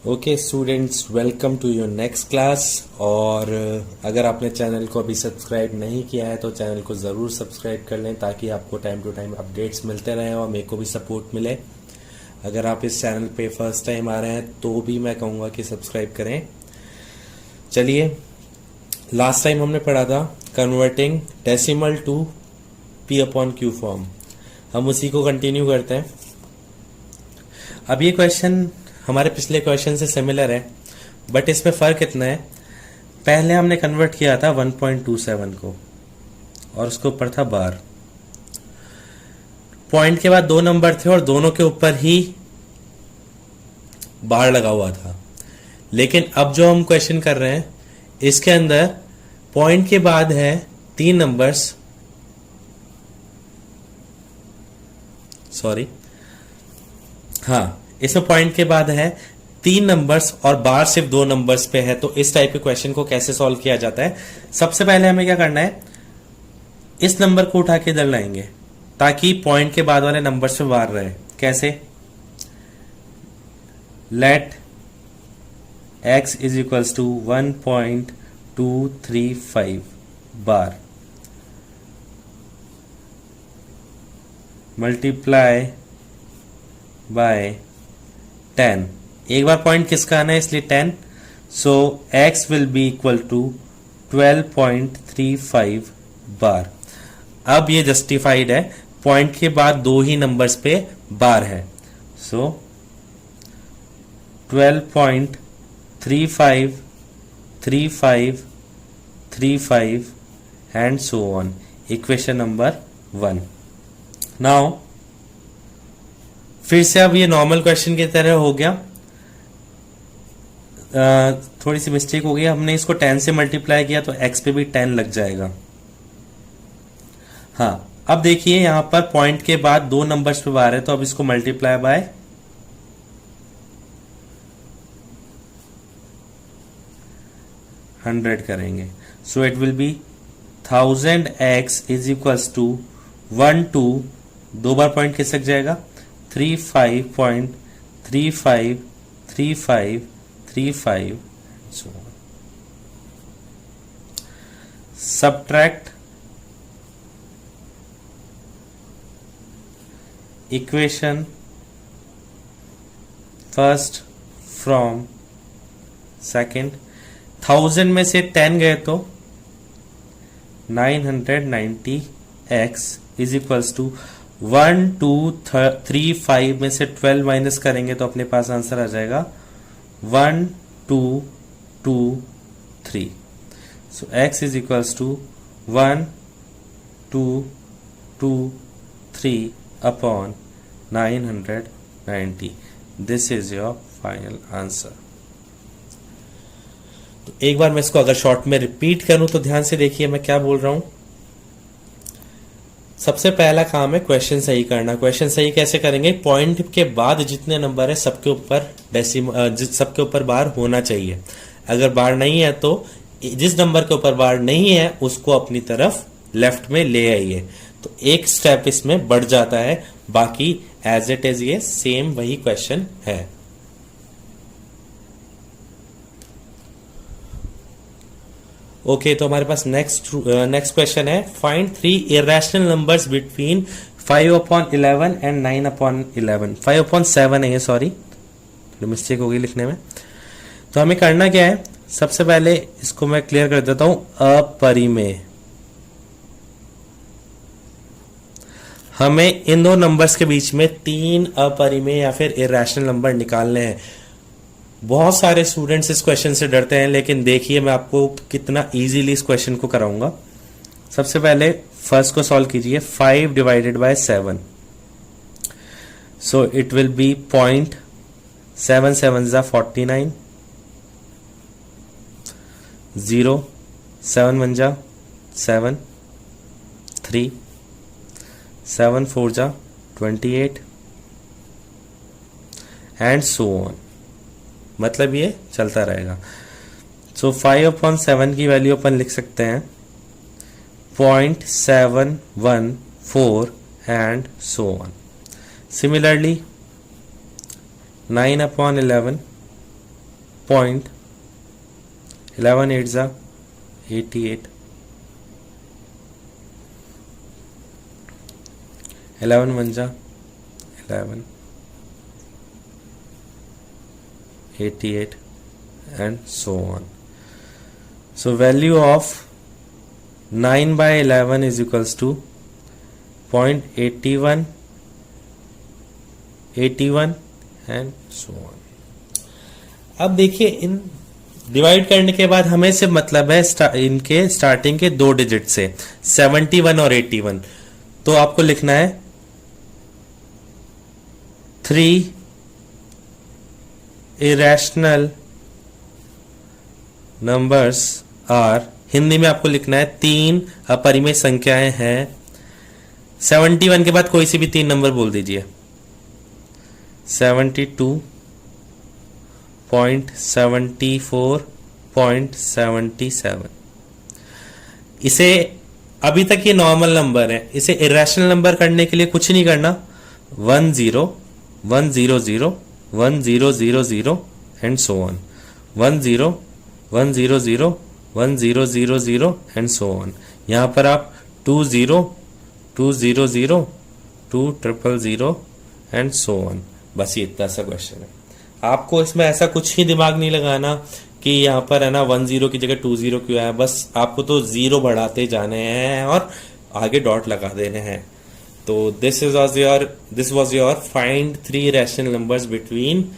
Okay students, welcome to your next class. और अगर आपने चैनल को अभी सब्सक्राइब नहीं किया है तो चैनल को ज़रूर सब्सक्राइब कर लें ताकि आपको टाइम टू टाइम अपडेट्स मिलते रहें और मेरे को भी सपोर्ट मिले। अगर आप इस चैनल पे फर्स्ट टाइम आ रहे हैं तो भी मैं कहूँगा कि सब्सक्राइब करें। चलिए, लास्ट टाइम हमने पढ़ा था converting decimal to P upon Q form. हम उसी को कंटिन्यू करते हैं। अब ये क्वेश्चन हमारे पिछले क्वेश्चन से सिमिलर है, बट इसमें फ़र्क इतना है, पहले हमने कन्वर्ट किया था 1.27 को और उसके ऊपर था बार। पॉइंट के बाद दो नंबर थे और दोनों के ऊपर ही बार लगा हुआ था। लेकिन अब जो हम क्वेश्चन कर रहे हैं इसके अंदर पॉइंट के बाद है तीन नंबर्स, इसमें पॉइंट के बाद है तीन नंबर्स और बार सिर्फ दो नंबर्स पे है। तो इस टाइप के क्वेश्चन को कैसे सॉल्व किया जाता है, सबसे पहले हमें क्या करना है, इस नंबर को उठा के इधर लाएंगे ताकि पॉइंट के बाद वाले नंबर से बार रहे। कैसे? Let x is equals to 1.235 bar multiply by 10। एक बार पॉइंट किसका आना है इसलिए 10। So x will be equal to 12.35 bar. अब ये जस्टिफाइड है, पॉइंट के बाद दो ही नंबर्स पे बार है। सो 12.35 35 35 and so on. Equation number 1। Now फिर से अब ये नॉर्मल क्वेश्चन की तरह हो गया। थोड़ी सी मिस्टेक हो गई, हमने इसको 10 से मल्टीप्लाई किया तो x पे भी 10 लग जाएगा। हाँ, अब देखिए यहां पर पॉइंट के बाद दो नंबर्स पे बार है तो अब इसको मल्टीप्लाई बाय 100 करेंगे। So it will be 1000x is equals to 12, दो बार पॉइंट किस लग जाएगा, 35.353535 so subtract equation first from second। 1000 में से 10 गए तो 990x इज इक्वल्स टू 1235 में से 12 माइनस करेंगे तो अपने पास आंसर आ जाएगा 1223। So x is equals to 1223 upon 990। This is your final answer. तो एक बार मैं इसको अगर शॉर्ट में रिपीट करूं तो ध्यान से देखिए मैं क्या बोल रहा हूं। सबसे पहला काम है क्वेश्चन सही करना। क्वेश्चन सही कैसे करेंगे, पॉइंट के बाद जितने नंबर है सबके ऊपर बार होना चाहिए। अगर बार नहीं है तो जिस नंबर के ऊपर बार नहीं है उसको अपनी तरफ लेफ्ट में ले आइए, तो एक स्टेप इसमें बढ़ जाता है। बाकी एज इट इज ये सेम वही क्वेश्चन है। ओके, तो हमारे पास नेक्स्ट क्वेश्चन है, find 3 irrational numbers between 5/11 and 9/11। 5/7 है ये, सॉरी मिस्टेक हो गई लिखने में। तो हमें करना क्या है, सबसे पहले इसको मैं क्लियर कर देता हूं। अपरिमेय, हमें इन दो नंबर्स के बीच में 3 अपरिमेय या फिर इरेशनल नंबर निकालने हैं। बहुत सारे स्टूडेंट्स इस क्वेश्चन से डरते हैं, लेकिन देखिए मैं आपको कितना इजीली इस क्वेश्चन को कराऊंगा। सबसे पहले फर्स्ट को सॉल्व कीजिए, 5 divided by 7। So it will B 0.7 7 जा 49, 0 7 1 जा 7, 3 7 4 जा 28 एंड सो ऑन। मतलब ये चलता रहेगा। सो 5/7 की वैल्यू अपन लिख सकते हैं 0.714 and so on. Similarly 9 upon 11 point 11 8 जा 88, 11 1 जा 11, 88 and so on. So value of 9 by 11 is equals to 0.81, 81 and so on. अब देखिए इन डिवाइड करने के बाद हमें सिर्फ मतलब है इनके स्टार्टिंग के 2 डिजिट से 71 और 81, तो आपको लिखना है 3 irrational numbers are, हिंदी में आपको लिखना है 3 अपरिमेय संख्याएं हैं। 71 के बाद कोई सी भी 3 नंबर बोल दीजिए। 72.74.77। इसे अभी तक ये नॉर्मल नंबर है, इसे इरेशनल नंबर करने के लिए कुछ नहीं करना। 1 0 1 0 0 1 0 0 0 and so on. 1 0 1 0 0 1 0 0 0 and so on. यहां पर आप 2 0 2 0 0 2 0 0 एंड सो ऑन। बस ये इतना सा क्वेश्चन है। आपको इसमें ऐसा कुछ ही दिमाग नहीं लगाना कि यहाँ पर है ना 1 0 की जगह 2 0 क्यों है, बस आपको तो 0 बढ़ाते जाने हैं और आगे डॉट लगा देने हैं। तो this was your find 3 rational numbers between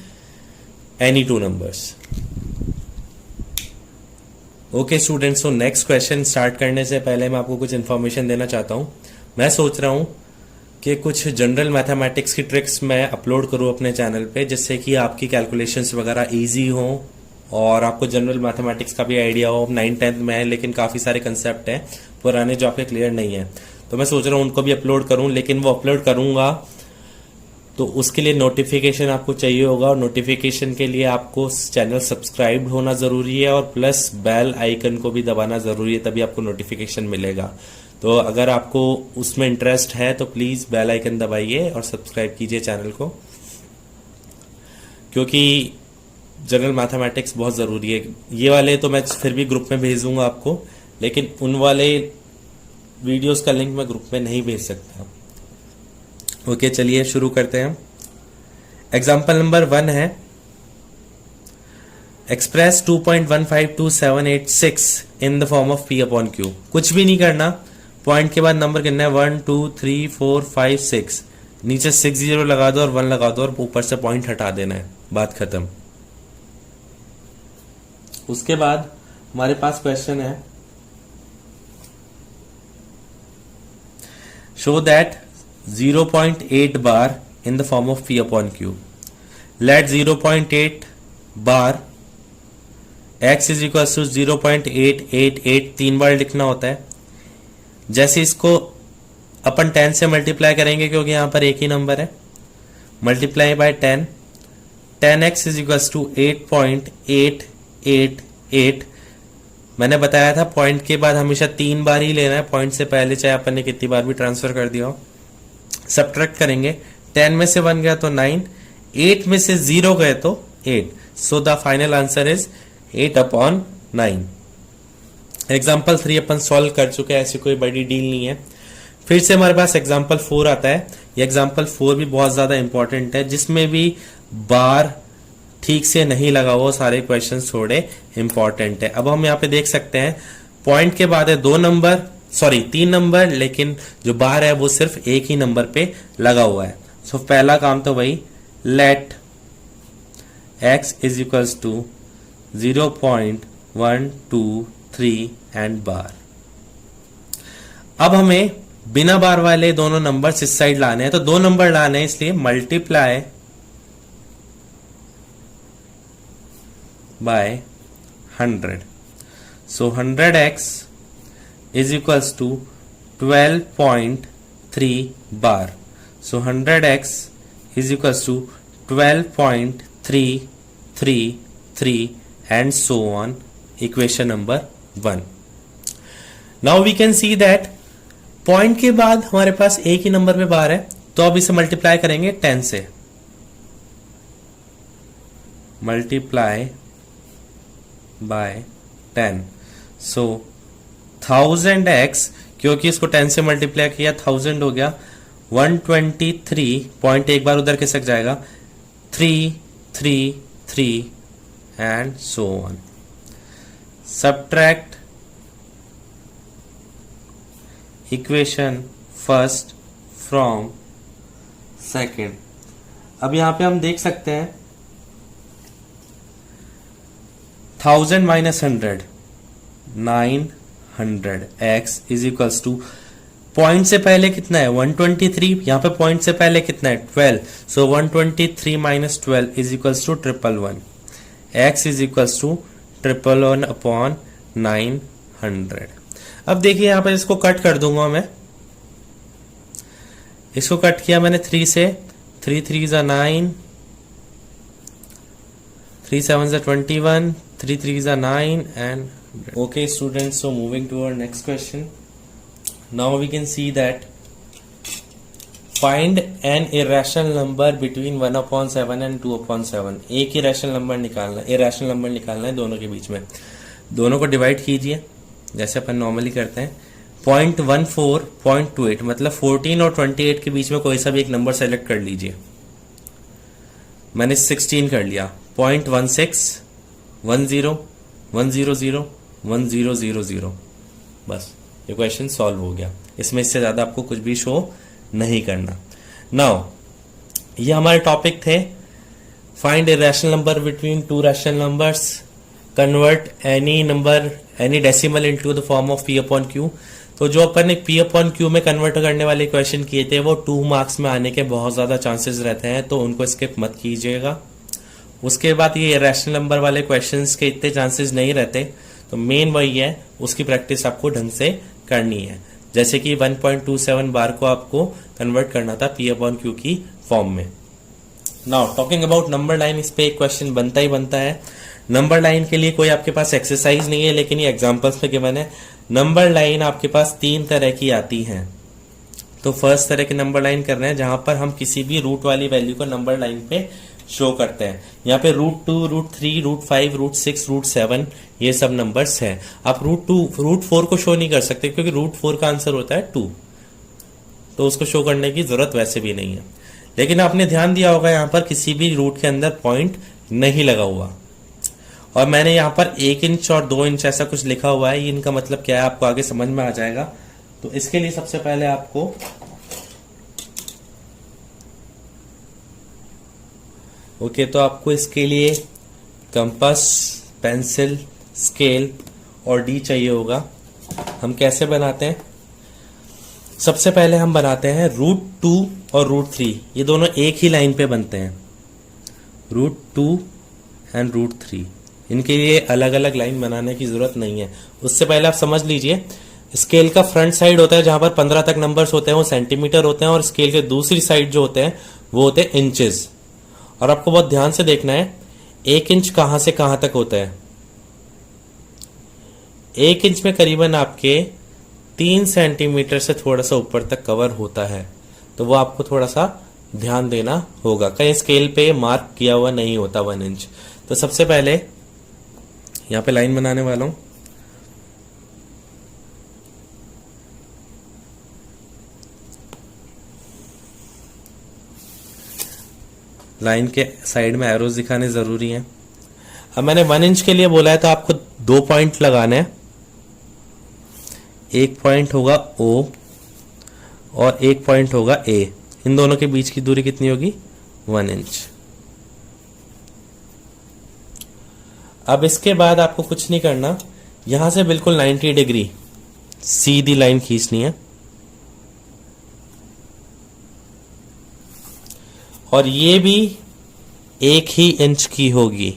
any 2 numbers. Okay students, so next question start करने से पहले मैं आपको कुछ इन्फॉर्मेशन देना चाहता हूँ। मैं सोच रहा हूँ कि कुछ जनरल मैथमेटिक्स की ट्रिक्स मैं अपलोड करूँ अपने चैनल पे, जिससे कि आपकी कैलकुलेशंस वगैरह इजी हो और आपको जनरल मैथमेटिक्स का भी आइडिया हो। 9th-10th में है लेकिन काफ़ी सारे कंसेप्ट हैं पुराने जो आपके क्लियर नहीं है, तो मैं सोच रहा हूँ उनको भी अपलोड करूँ। लेकिन वो अपलोड करूँगा तो उसके लिए नोटिफिकेशन आपको चाहिए होगा, और नोटिफिकेशन के लिए आपको चैनल सब्सक्राइब होना ज़रूरी है और प्लस बेल आइकन को भी दबाना ज़रूरी है, तभी आपको नोटिफिकेशन मिलेगा। तो अगर आपको उसमें इंटरेस्ट है तो प्लीज़ बेल आइकन दबाइए और सब्सक्राइब कीजिए चैनल को, क्योंकि जनरल मैथमेटिक्स बहुत ज़रूरी है। ये वाले तो मैं फिर भी ग्रुप में भेज दूंगा आपको, लेकिन उन वाले वीडियोस का लिंक मैं ग्रुप में नहीं भेज सकता। ओके चलिए शुरू करते हैं। एग्जाम्पल नंबर 1 है, express 2.152786 in the form of P upon Q। कुछ भी नहीं करना, पॉइंट के बाद नंबर गिनना है 1 2 3 4 5 6, नीचे 6 0 लगा दो और 1 लगा दो और ऊपर से पॉइंट हटा देना है, बात खत्म। उसके बाद हमारे पास क्वेश्चन है, show that 0.8 bar in the form of P upon Q। Let 0.8 bar x is equal to 0.888 3 बार लिखना होता है। जैसे इसको अपन 10 से मल्टीप्लाई करेंगे, क्योंकि यहां पर एक ही नंबर है, multiply by 10, 10x is equal to 8.888। मैंने बताया था पॉइंट के बाद हमेशा 3 बार ही लेना है, पॉइंट से पहले चाहे अपन ने कितनी बार भी ट्रांसफर कर दिया हो। सब्ट्रैक्ट करेंगे, 10 में से 1 गया तो 9, 8 में से 0 गए तो 8, so the final answer is 8 upon 9। Example 3 upon solve कर चुके हैं, ऐसी कोई बड़ी डील नहीं है। फिर से हमारे पास एग्जाम्पल 4 आता है। ये एग्जाम्पल 4 भी बहुत ज्यादा इंपॉर्टेंट है, जिसमें भी बार ठीक से नहीं लगा हुआ, सारे क्वेश्चन थोड़े इंपॉर्टेंट है। अब हम यहाँ पे देख सकते हैं पॉइंट के बाद है 3 नंबर, लेकिन जो बार है वो सिर्फ एक ही नंबर पे लगा हुआ है। सो पहला काम तो वही, let x is equals to 0.123 and bar. अब हमें बिना बार वाले दोनों नंबर्स इस साइड लाने हैं, तो 2 नंबर लाने हैं, इसलिए multiply by 100। So 100x is equals to 12.3 bar. So 100x is equals to 12.333 and so on, equation number 1. Now we can see that point के बाद हमारे पास एक ही नंबर पे बार है, तो अब इसे मल्टीप्लाई करेंगे 10 से, मल्टीप्लाई बाय 10, सो 1000x, क्योंकि इसको 10 से मल्टीप्लाई किया 1000 हो गया, 123 पॉइंट एक बार उधर खिसक जाएगा, 3 3 3 and so on. Subtract equation first from second. अब यहां पे हम देख सकते हैं 1000 minus 100 900 x is equals to, point से पहले कितना है 123, यहां पे पॉइंट से पहले कितना है 12, so 123 minus 12 is equals to 111, x is equals to 111 upon 900। अब देखिए यहां पर इसको कट कर दूंगा मैं, इसको कट किया मैंने 3 से, 3 3 जा 9, 3 7 जा 21, 3 3 जा 9 and okay students, so moving to our next question. Now we can see that find an irrational number between 1/7 and 2/7। एक ही रैशनल नंबर निकालना है, इरेशनल नंबर निकालना है दोनों के बीच में। दोनों को डिवाइड कीजिए जैसे अपन नॉर्मली करते हैं, 0.14 0.28 मतलब 14 और 28 के बीच में कोई सा भी एक नंबर सेलेक्ट कर लीजिए। मैंने 16 कर लिया, 0.16 10 100 1000, बस ये क्वेश्चन सॉल्व हो गया। इसमें इससे ज्यादा आपको कुछ भी शो नहीं करना। नाउ ये हमारे टॉपिक थे, find a rational number between two rational numbers, convert any number any decimal into the form of p upon q। तो जो अपन ने p अपॉन q में कन्वर्ट करने वाले क्वेश्चन किए थे वो 2 मार्क्स में आने के बहुत ज्यादा चांसेस रहते हैं, तो उनको स्किप मत कीजिएगा। उसके बाद ये रैशनल नंबर वाले क्वेश्चंस के इतने चांसेस नहीं रहते, तो मेन वही है, उसकी प्रैक्टिस आपको ढंग से करनी है। जैसे कि 1.27 बार को आपको कन्वर्ट करना था p अपॉन q की फॉर्म में। Now talking about number line, इस पे एक क्वेश्चन बनता ही बनता है। नंबर लाइन के लिए कोई आपके पास एक्सरसाइज नहीं है, लेकिन ये एग्जांपल्स में गिवन है। नंबर लाइन आपके पास 3 तरह की आती है। तो फर्स्ट तरह की नंबर लाइन कर रहे हैं जहां पर हम किसी भी रूट वाली वैल्यू को नंबर लाइन पे शो करते हैं। यहाँ पे √2, √3, √5, √6, √7 ये सब नंबर्स हैं। आप √4 को शो नहीं कर सकते क्योंकि √4 का आंसर होता है 2, तो उसको शो करने की जरूरत वैसे भी नहीं है। लेकिन आपने ध्यान दिया होगा यहाँ पर किसी भी रूट के अंदर पॉइंट नहीं लगा हुआ, और मैंने यहाँ पर 1 इंच और 2 इंच ऐसा कुछ लिखा हुआ है। इनका मतलब क्या है आपको आगे समझ में आ जाएगा। तो इसके लिए सबसे पहले आपको तो आपको इसके लिए कंपास, पेंसिल, स्केल और डी चाहिए होगा। हम कैसे बनाते हैं, सबसे पहले हम बनाते हैं √2 और √3, ये दोनों एक ही लाइन पे बनते हैं, √2 एंड √3। इनके लिए अलग अलग लाइन बनाने की जरूरत नहीं है। उससे पहले आप समझ लीजिए, स्केल का फ्रंट साइड होता है जहां पर 15 तक नंबर्स होते हैं, वो सेंटीमीटर होते हैं, और स्केल के दूसरी साइड जो होते हैं वो होते हैं इंचेस। और आपको बहुत ध्यान से देखना है 1 इंच कहां से कहां तक होता है। 1 इंच में करीबन आपके 3 सेंटीमीटर से थोड़ा सा ऊपर तक कवर होता है, तो वो आपको थोड़ा सा ध्यान देना होगा। कहीं स्केल पे मार्क किया हुआ नहीं होता 1 इंच। तो सबसे पहले यहां पे लाइन बनाने वाला हूं। लाइन के साइड में एरोज दिखाने जरूरी हैं। अब मैंने 1 इंच के लिए बोला है तो आपको 2 पॉइंट लगाने हैं। एक पॉइंट होगा O और एक पॉइंट होगा A। इन दोनों के बीच की दूरी कितनी होगी 1 इंच। अब इसके बाद आपको कुछ नहीं करना, यहां से बिल्कुल 90 डिग्री सीधी लाइन खींचनी है, और ये भी 1 ही इंच की होगी।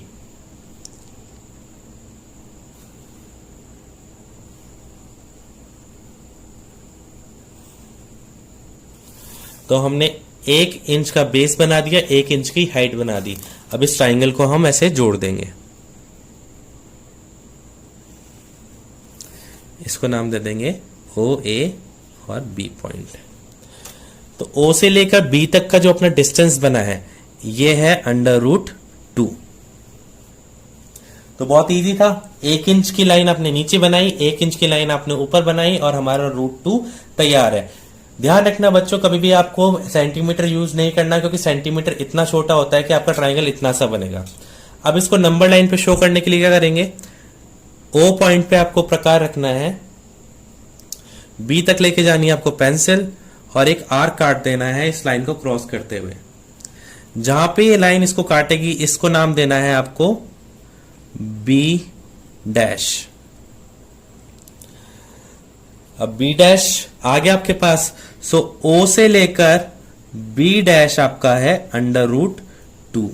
तो हमने 1 इंच का बेस बना दिया, 1 इंच की हाइट बना दी। अब इस ट्राइंगल को हम ऐसे जोड़ देंगे, इसको नाम दे देंगे OA और B पॉइंट। तो ओ से लेकर बी तक का जो अपना डिस्टेंस बना है ये है √2। तो बहुत इजी था। 1 इंच की लाइन आपने नीचे बनाई, 1 इंच की लाइन आपने ऊपर बनाई और हमारा √2 तैयार है। ध्यान रखना बच्चों, कभी भी आपको सेंटीमीटर यूज नहीं करना, क्योंकि सेंटीमीटर इतना छोटा होता है कि आपका ट्राइंगल इतना सा बनेगा। अब इसको नंबर लाइन पे शो करने के लिए क्या करेंगे, ओ पॉइंट पे आपको प्रकार रखना है, बी तक लेके जानी है आपको पेंसिल और एक आर्क काट देना है इस लाइन को क्रॉस करते हुए। जहां पे ये लाइन इसको काटेगी इसको नाम देना है आपको बी डैश। अब बी डैश आ गया आपके पास। सो ओ से लेकर बी डैश आपका है √2।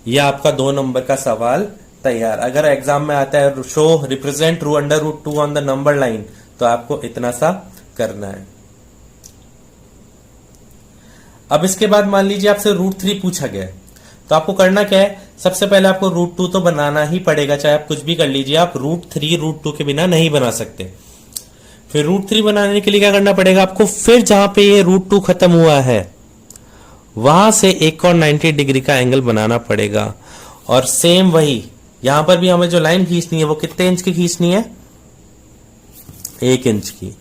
यह आपका 2 नंबर का सवाल तैयार। अगर एग्जाम में आता है show represent √2 on the number line, तो आपको इतना सा करना है। अब इसके बाद मान लीजिए आपसे √3 पूछा गया, तो आपको करना क्या है, सबसे पहले आपको √2 तो बनाना ही पड़ेगा, चाहे आप कुछ भी कर लीजिए, आप √3 √2 के बिना नहीं बना सकते। फिर √3 बनाने के लिए क्या करना पड़ेगा आपको, फिर जहां पे ये √2 खत्म हुआ है वहां से एक और 90 डिग्री का एंगल बनाना पड़ेगा। और सेम वही यहां पर भी हमें जो लाइन खींचनी है वो कितने इंच की खींचनी है, 1 इंच की।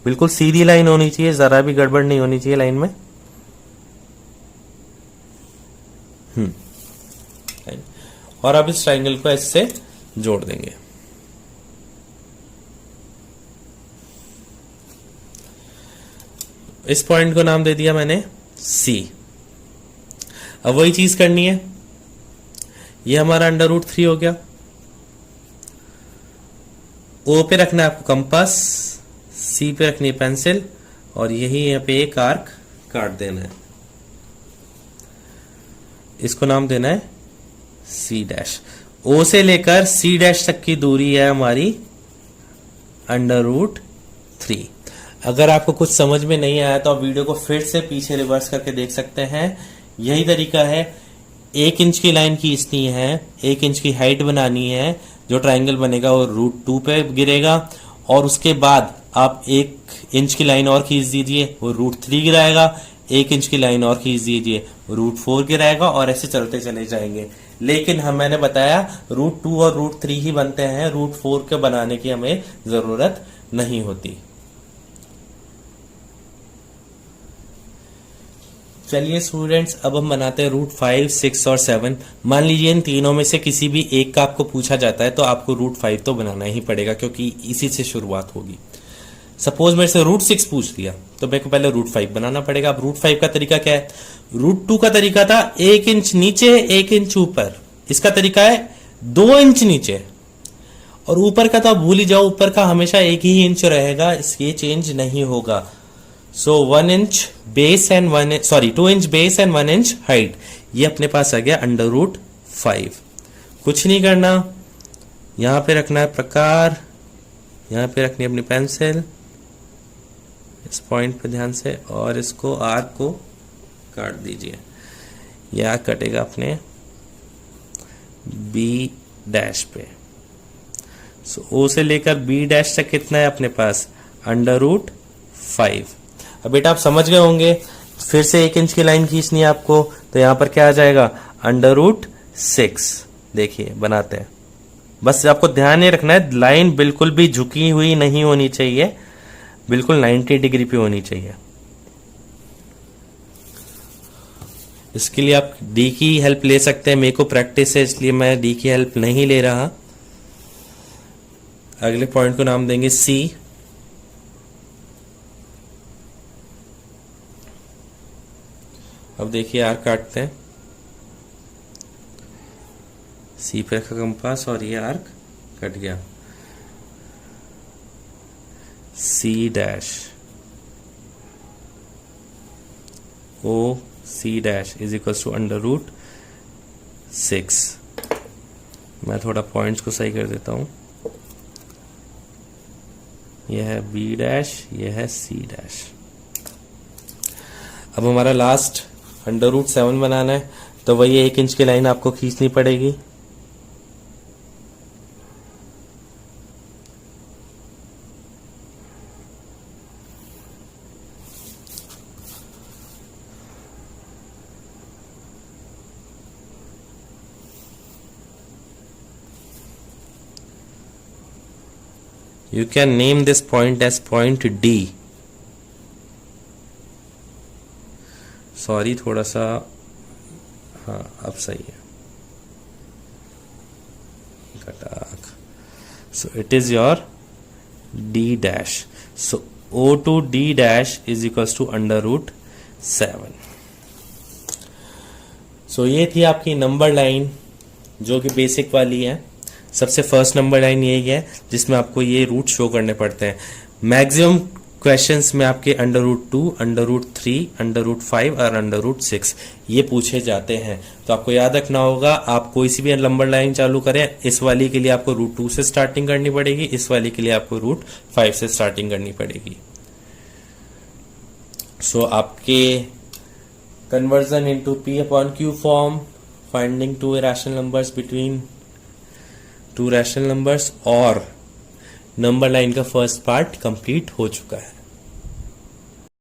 बिल्कुल सीधी लाइन होनी चाहिए, जरा भी गड़बड़ नहीं होनी चाहिए लाइन में। और अब इस ट्राइंगल को इससे जोड़ देंगे। इस पॉइंट को नाम दे दिया मैंने सी। अब वही चीज करनी है, ये हमारा √3 हो गया। ओ पे रखना है आपको कंपास, सी पे रखनी है पेंसिल और यही यहां पे एक आर्क काट देना है। इसको नाम देना है सी डैश। ओ से लेकर सी डैश तक की दूरी है हमारी √3। अगर आपको कुछ समझ में नहीं आया तो आप वीडियो को फिर से पीछे रिवर्स करके देख सकते हैं। यही तरीका है, 1 इंच की लाइन खींचनी है, 1 इंच की हाइट बनानी है, जो ट्राइंगल बनेगा वो √2 पे गिरेगा और उसके बाद आप 1 इंच की लाइन और खींच दीजिए, वो √3 गिराएगा, 1 इंच की लाइन और खींच दीजिए, √4 गिराएगा और ऐसे चलते चले जाएंगे। लेकिन मैंने बताया √2 और √3 ही बनते हैं, √4 के बनाने की हमें जरूरत नहीं होती। चलिए स्टूडेंट्स, अब हम बनाते हैं √5, 6 और 7। मान लीजिए इन तीनों में से किसी भी एक का आपको पूछा जाता है तो आपको √5 तो बनाना ही पड़ेगा, क्योंकि इसी से शुरुआत होगी। सपोज मेरे से √6 पूछ दिया तो मेरे को पहले √5 बनाना पड़ेगा। अब √5 का तरीका क्या है, √2 का तरीका था 1 इंच नीचे 1 इंच ऊपर, इसका तरीका है 2 इंच नीचे, और ऊपर का तो आप भूल ही जाओ, ऊपर का हमेशा 1 ही इंच रहेगा, ये चेंज नहीं होगा। सो 1 inch base and 2 inch base and 1 inch height, ये अपने पास आ गया √5। कुछ नहीं करना, यहां पे रखना है प्रकार, यहां पे रखनी है अपनी पेंसिल, इस पॉइंट पे ध्यान से, और इसको आर्क को काट दीजिए। यह आर्क कटेगा अपने बी डैश पे। सो ओ से लेकर बी डैश तक कितना है अपने पास, √5। अब बेटा आप समझ गए होंगे, फिर से 1 इंच की लाइन खींचनी है आपको, तो यहां पर क्या आ जाएगा, √6। देखिए बनाते हैं, बस आपको ध्यान ये रखना है लाइन बिल्कुल भी झुकी हुई नहीं होनी चाहिए, बिल्कुल 90 डिग्री पे होनी चाहिए। इसके लिए आप डी की हेल्प ले सकते हैं, मेरे को प्रैक्टिस है इसलिए मैं डी की हेल्प नहीं ले रहा। अगले पॉइंट को नाम देंगे सी। अब देखिए आर्क काटते हैं, सी पे रखा कंपास और ये आर्क कट गया। C dash, O C dash is equal to √6। मैं थोड़ा पॉइंट्स को सही कर देता हूं, यह है बी डैश, यह है सी डैश। अब हमारा लास्ट √7 बनाना है, तो वही 1 इंच की लाइन आपको खींचनी पड़ेगी। You can name this point as point D. Sorry थोड़ा सा, हाँ अब सही है, कटाक. So it is your D dash. So O to D dash is equals to under root 7. So ये थी आपकी नंबर लाइन जो कि बेसिक वाली है. सबसे फर्स्ट नंबर लाइन यही है जिसमें आपको ये रूट शो करने पड़ते हैं. मैक्सिमम क्वेश्चंस में आपके under root 2, under root 3, under root 5 और अंडर रूट 6 ये पूछे जाते हैं. तो आपको याद रखना होगा, आप कोई सी भी नंबर लाइन चालू करें, इस वाली के लिए आपको रूट 2 से स्टार्टिंग करनी पड़ेगी, इस वाली के लिए आपको रूट 5 से स्टार्टिंग करनी पड़ेगी. सो आपके conversion into P upon Q form, finding two irrational numbers between two rational numbers और नंबर लाइन का फर्स्ट पार्ट कंप्लीट हो चुका है.